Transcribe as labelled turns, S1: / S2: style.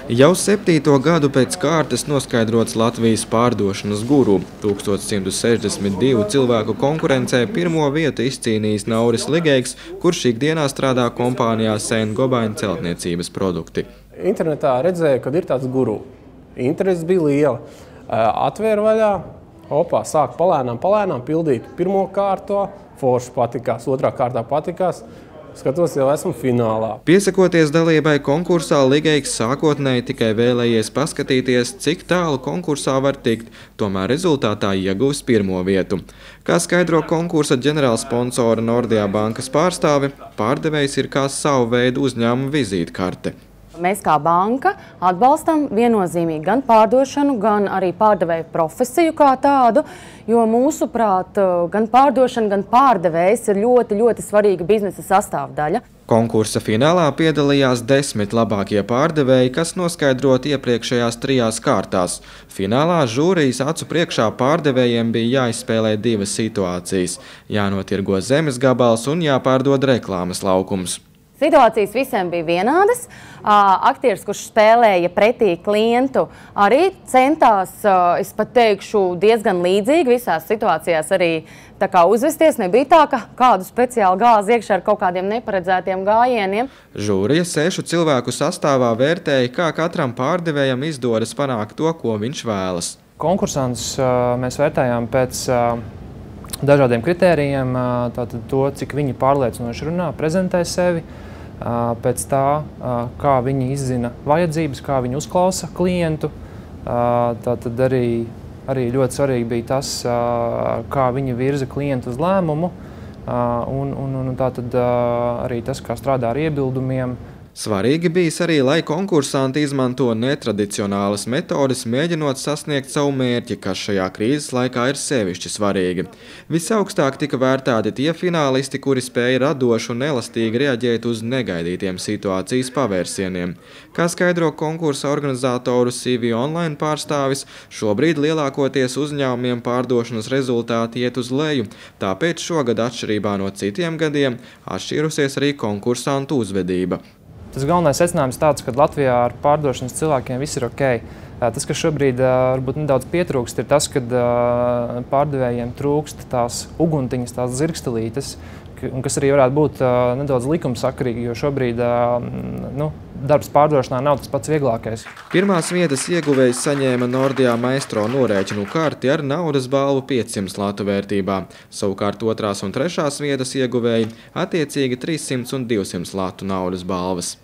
S1: Jau 7. gadu pēc kārtas noskaidrots Latvijas pārdošanas guru. 1162 cilvēku konkurencē pirmo vietu izcīnījis Nauris Ligeiks, kurš ikdienā strādā kompānijā Saint-Gobain celtniecības produkti.
S2: Internetā redzēju, kad ir tāds guru. Interese bija liela. Atvēru vaļā, sāku palēnām pildīt pirmo kārto, forši patikās, otrā kārtā patikās. Skatos, jau esmu finālā.
S1: Piesakoties dalībai konkursā, Ligeiks sākotnēji tikai vēlējies paskatīties, cik tālu konkursā var tikt, tomēr rezultātā ieguvis pirmo vietu. Kā skaidro konkursa ģenerālsponsora Nordea bankas pārstāve, pārdevējs ir kā savu veidu uzņēmuma vizītkarte.
S3: Mēs kā banka atbalstam viennozīmīgi gan pārdošanu, gan arī pārdevēju profesiju kā tādu, jo mūsuprāt gan pārdošana, gan pārdevējs ir ļoti svarīga biznesa sastāvdaļa.
S1: Konkursa finālā piedalījās 10 labākie pārdevēji, kas noskaidrot iepriekšējās 3 kārtās. Finālā žūrijas acu priekšā pārdevējiem bija jāizspēlē 2 situācijas – jānotirgo zemes gabals un jāpārdod reklāmas laukums.
S3: Situācijas visiem bija vienādas. Aktieris, kurš spēlēja pretī klientu, arī centās, es pat teikšu, diezgan līdzīgi visās situācijās arī tā kā uzvesties. Nebija tā, ka kādu speciāli gāzi iekšā ar kaut kādiem neparedzētiem gājieniem.
S1: Žūrija 6 cilvēku sastāvā vērtēja, kā katram pārdevējam izdodas panākt to, ko viņš vēlas.
S4: Konkursantus mēs vērtējām pēc dažādiem kritērijiem, tātad to, cik viņi pārliecinoši runā, prezentē sevi, pēc tā, kā viņi izzina vajadzības, kā viņi uzklausa klientu. Tātad arī ļoti svarīgi bija tas, kā viņi virza klientu uz lēmumu, un tātad arī tas, kā strādā ar iebildumiem.
S1: Svarīgi bijis arī, lai konkursanti izmanto netradicionālas metodes, mēģinot sasniegt savu mērķi, kas šajā krīzes laikā ir sevišķi svarīgi. Visaugstāk tika vērtēti tie finālisti, kuri spēja radoši un elastīgi reaģēt uz negaidītiem situācijas pavērsieniem. Kā skaidro konkursa organizatoru CV Online pārstāvis, šobrīd lielākoties uzņēmumiem pārdošanas rezultāti iet uz leju, tāpēc šogad atšķirībā no citiem gadiem atšķīrusies arī konkursantu uzvedība.
S4: Tas galvenais secinājums tāds, ka Latvijā ar pārdošanas cilvēkiem viss ir ok. Tas, kas šobrīd varbūt nedaudz pietrūkst, ir tas, ka pārdevējiem trūkst tās uguntiņas, tās zirgstelītes, un kas arī varētu būt nedaudz likumsakarīgi, jo šobrīd darbs pārdošanā nav tas pats vieglākais.
S1: Pirmās vietas ieguvējs saņēma Nordea Maestro norēķinu karti ar naudas balvu 500 latu vērtībā. Savukārt 2. un 3. vietas ieguvēji attiecīgi 300 un 200 latu naudas balvas.